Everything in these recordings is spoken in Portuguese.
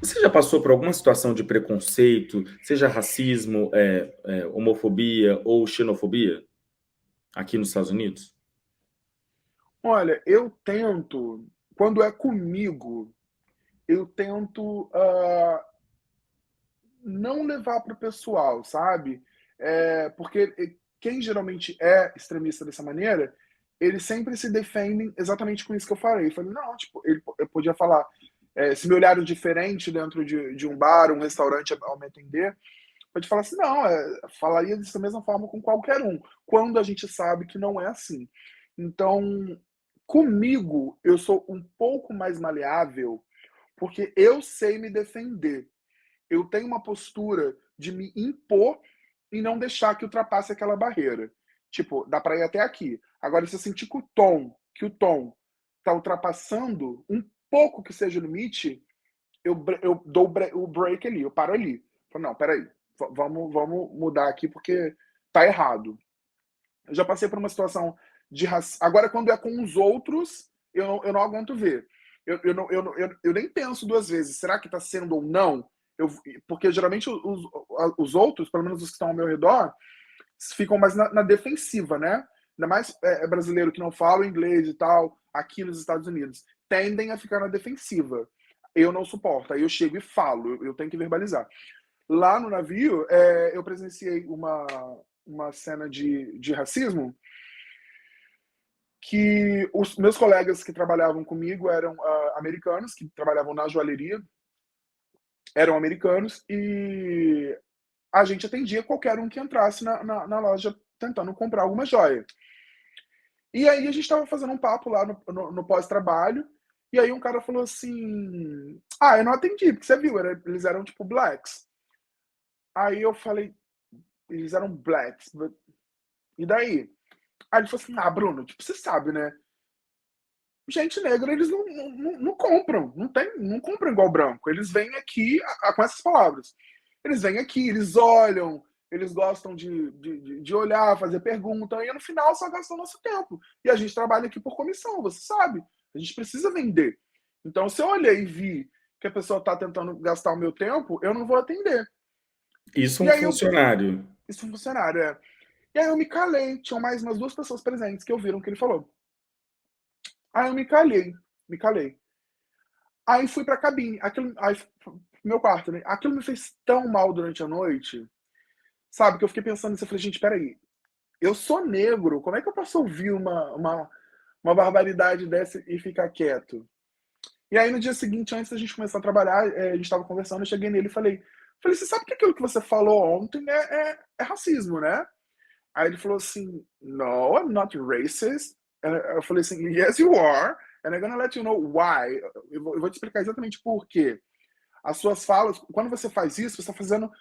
Você já passou por alguma situação de preconceito, seja racismo, homofobia ou xenofobia aqui nos Estados Unidos? Olha, eu tento, quando é comigo, eu tento não levar para o pessoal, sabe? Porque quem geralmente é extremista dessa maneira, eles sempre se defendem exatamente com isso que eu falei. Eu falei, não, tipo, eu podia falar, se me olharam diferente dentro de um bar, um restaurante, ao me atender, pode falar assim, não, falaria dessa mesma forma com qualquer um, quando a gente sabe que não é assim. Então, comigo, eu sou um pouco mais maleável, porque eu sei me defender. Eu tenho uma postura de me impor e não deixar que ultrapasse aquela barreira. Tipo, dá para ir até aqui. Agora, se eu sentir que o tom tá ultrapassando um pouco que seja o limite, eu dou o break ali, eu paro ali. Falo, não, peraí, vamos mudar aqui porque tá errado. Eu já passei por uma situação de racismo. Agora, quando é com os outros, eu não aguento ver. Eu nem penso duas vezes. Será que está sendo ou não? Porque geralmente os outros, pelo menos os que estão ao meu redor, ficam mais na defensiva, né? Ainda mais brasileiro que não fala inglês e tal, aqui nos Estados Unidos, tendem a ficar na defensiva. Eu não suporto. Aí eu chego e falo, eu tenho que verbalizar. Lá no navio, eu presenciei uma cena de racismo que os meus colegas que trabalhavam comigo eram americanos, que trabalhavam na joalheria, eram americanos, e a gente atendia qualquer um que entrasse na loja tentando comprar alguma joia. E aí a gente estava fazendo um papo lá no pós-trabalho, e aí um cara falou assim: Ah, eu não atendi, porque você viu, eles eram tipo blacks. Aí eu falei: Eles eram blacks, e daí? Aí ele falou assim: Ah, Bruno, tipo, você sabe, né? Gente negra, eles não compram, não compram igual branco. Eles vêm aqui com essas palavras. Eles vêm aqui, eles olham, eles gostam de olhar, fazer pergunta, e no final só gastam nosso tempo. E a gente trabalha aqui por comissão, você sabe. A gente precisa vender. Então, se eu olhei e vi que a pessoa está tentando gastar o meu tempo, eu não vou atender. Isso E um aí eu. funcionário. Isso é um funcionário, é. E aí eu me calei. Tinham mais umas duas pessoas presentes que ouviram o que ele falou. Aí eu me calei, me calei. Aí fui pra cabine. Aí, meu quarto, né? Aquilo me fez tão mal durante a noite, sabe? Que eu fiquei pensando nisso. Eu falei, gente, peraí. Eu sou negro, como é que eu posso ouvir uma barbaridade dessa e ficar quieto? E aí no dia seguinte, antes da gente começar a trabalhar, a gente estava conversando, eu cheguei nele e falei, você sabe que aquilo que você falou ontem é racismo, né? Aí ele falou assim, no, I'm not racist. Eu falei assim, yes you are, and I'm gonna let you know why. Eu vou te explicar exatamente por quê. As suas falas, quando você faz isso, você está fazendo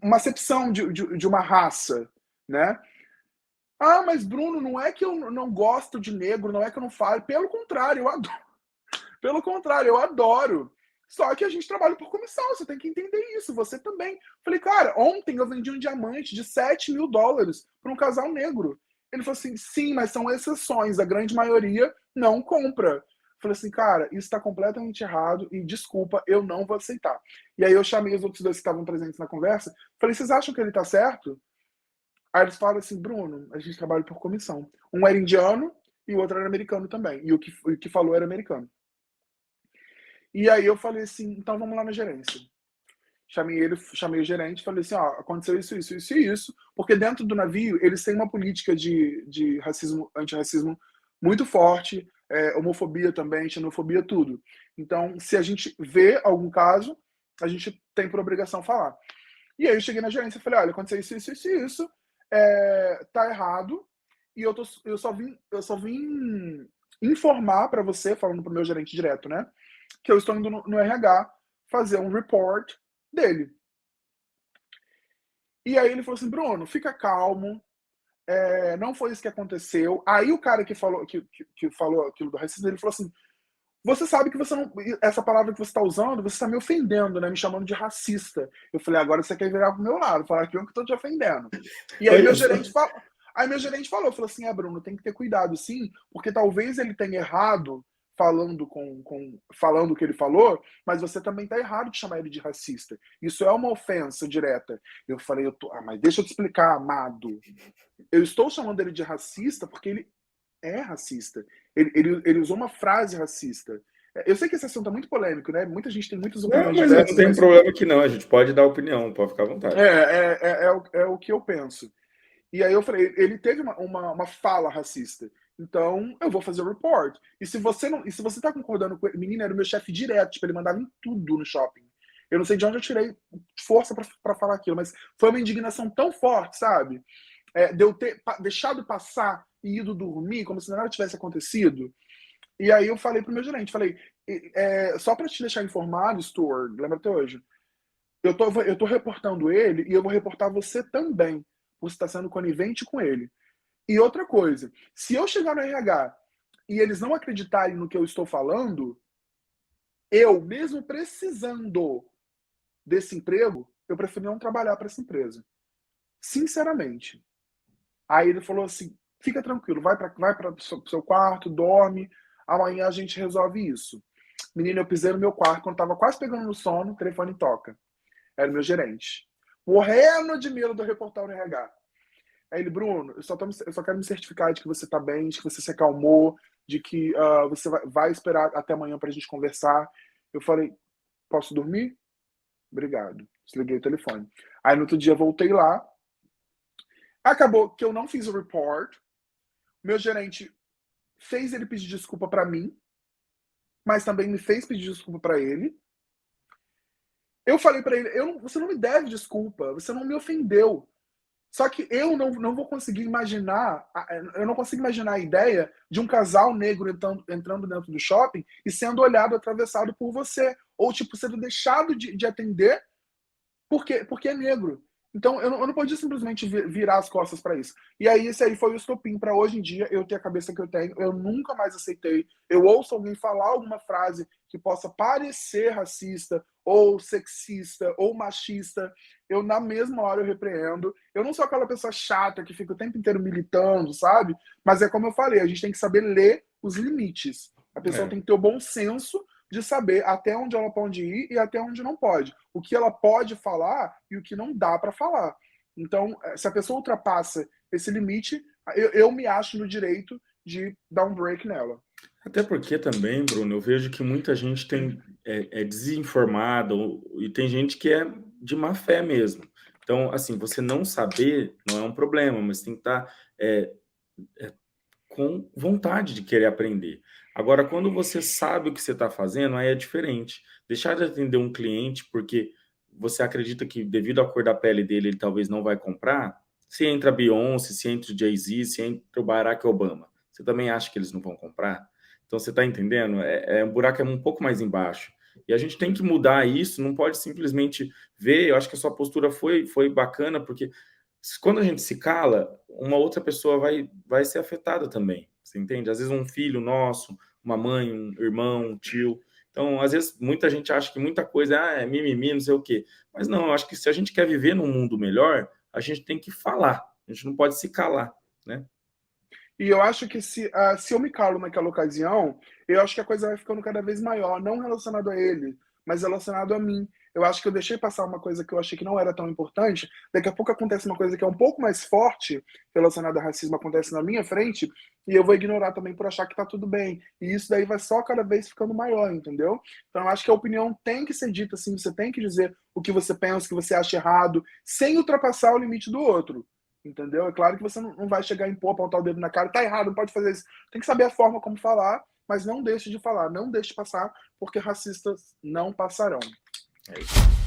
uma acepção de uma raça, né? Ah, mas Bruno, não é que eu não gosto de negro, não é que eu não falo, pelo contrário, eu adoro. Pelo contrário, eu adoro. Só que a gente trabalha por comissão, você tem que entender isso, você também. Falei, cara, ontem eu vendi um diamante de $7.000 para um casal negro. Ele falou assim, sim, mas são exceções, a grande maioria não compra. Falei assim, cara, isso está completamente errado e desculpa, eu não vou aceitar. E aí eu chamei os outros dois que estavam presentes na conversa, falei, vocês acham que ele está certo? Aí eles falam assim, Bruno, a gente trabalha por comissão. Um era indiano e o outro era americano também. E o que falou era americano. E aí eu falei assim, então vamos lá na gerência. Chamei o gerente, falei assim, ó, aconteceu isso e isso, porque dentro do navio eles têm uma política de racismo, antirracismo muito forte, homofobia também, xenofobia, tudo. Então, se a gente vê algum caso, a gente tem por obrigação falar. E aí eu cheguei na gerência e falei, olha, aconteceu isso e isso, tá errado, e eu só vim informar para você, falando pro meu gerente direto, né, que eu estou indo no RH fazer um report dele. E aí ele falou assim, Bruno, fica calmo, não foi isso que aconteceu. Aí o cara que falou aquilo do racismo, ele falou assim, você sabe que você não. Essa palavra que você está usando, você está me ofendendo, né? Me chamando de racista. Eu falei, agora você quer virar pro meu lado, falar que eu que estou te ofendendo. E aí Olha meu só. gerente falou. Aí meu gerente falou assim, Bruno, tem que ter cuidado, sim, porque talvez ele tenha errado falando falando o que ele falou, mas você também tá errado de chamar ele de racista. Isso é uma ofensa direta. Eu falei, mas deixa eu te explicar, amado. Eu estou chamando ele de racista porque ele é racista. Ele usou uma frase racista. Eu sei que esse assunto é muito polêmico, né? Muita gente tem muitas Não, opiniões mas não diversas, tem mas problema aqui não, a gente pode dar opinião, pode ficar à vontade. é o que eu penso. E aí eu falei, ele teve uma fala racista. Então, eu vou fazer o report. E se você tá concordando com ele, menina, era o meu chefe direto, tipo, ele mandava em tudo no shopping. Eu não sei de onde eu tirei força pra falar aquilo, mas foi uma indignação tão forte, sabe? De eu ter deixado passar e ido dormir como se nada tivesse acontecido. E aí eu falei pro meu gerente, falei, só pra te deixar informado, Stuart, lembra até hoje, eu tô reportando ele e eu vou reportar você também, por estar sendo conivente com ele. E outra coisa, se eu chegar no RH e eles não acreditarem no que eu estou falando, eu, mesmo precisando desse emprego, eu prefiro não trabalhar para essa empresa. Sinceramente. Aí ele falou assim, fica tranquilo, vai para o seu quarto, dorme, amanhã a gente resolve isso. Menina, eu pisei no meu quarto, quando tava quase pegando no sono, o telefone toca. Era o meu gerente. Morrendo de medo de eu reportar o RH. Aí ele, Bruno, eu só quero me certificar de que você tá bem, de que você se acalmou, de que você vai esperar até amanhã pra gente conversar. Eu falei, posso dormir? Obrigado. Desliguei o telefone. Aí no outro dia voltei lá. Acabou que eu não fiz o report. Meu gerente fez ele pedir desculpa pra mim, mas também me fez pedir desculpa pra ele. Eu falei pra ele, você não me deve desculpa, você não me ofendeu. Só que eu não vou conseguir imaginar, eu não consigo imaginar a ideia de um casal negro entrando dentro do shopping e sendo olhado, atravessado por você. Ou, tipo, sendo deixado de atender porque é negro. Então, eu não podia simplesmente virar as costas para isso. E aí, esse aí foi o estopim para hoje em dia eu ter a cabeça que eu tenho. Eu nunca mais aceitei. Eu ouço alguém falar alguma frase que possa parecer racista, ou sexista, ou machista. Eu, na mesma hora, eu repreendo. Eu não sou aquela pessoa chata que fica o tempo inteiro militando, sabe? Mas é como eu falei, a gente tem que saber ler os limites. A pessoa tem que ter o bom senso de saber até onde ela pode ir e até onde não pode. O que ela pode falar e o que não dá para falar. Então, se a pessoa ultrapassa esse limite, eu me acho no direito de dar um break nela. Até porque também, Bruno, eu vejo que muita gente é desinformada e tem gente que é de má fé mesmo. Então, assim, você não saber não é um problema, mas tem que estar com vontade de querer aprender. Agora, quando você sabe o que você está fazendo, aí é diferente. Deixar de atender um cliente porque você acredita que, devido à cor da pele dele, ele talvez não vai comprar, se entra a Beyoncé, se entra o Jay-Z, se entra o Barack Obama, você também acha que eles não vão comprar? Então, você está entendendo? O buraco é um pouco mais embaixo. E a gente tem que mudar isso, não pode simplesmente ver. Eu acho que a sua postura foi bacana, porque quando a gente se cala, uma outra pessoa vai ser afetada também, você entende? Às vezes um filho nosso, uma mãe, um irmão, um tio. Então, às vezes, muita gente acha que muita coisa é mimimi, não sei o quê. Mas não, eu acho que se a gente quer viver num mundo melhor, a gente tem que falar. A gente não pode se calar, né? E eu acho que se eu me calo naquela ocasião, eu acho que a coisa vai ficando cada vez maior, não relacionado a ele, mas relacionado a mim. Eu acho que eu deixei passar uma coisa que eu achei que não era tão importante, daqui a pouco acontece uma coisa que é um pouco mais forte relacionada a racismo, acontece na minha frente, e eu vou ignorar também por achar que tá tudo bem. E isso daí vai só cada vez ficando maior, entendeu? Então eu acho que a opinião tem que ser dita assim, você tem que dizer o que você pensa, o que você acha errado, sem ultrapassar o limite do outro. Entendeu? É claro que você não vai chegar em pô, apontar o dedo na cara, tá errado, não pode fazer isso. Tem que saber a forma como falar, mas não deixe de falar, não deixe de passar, porque racistas não passarão. É isso.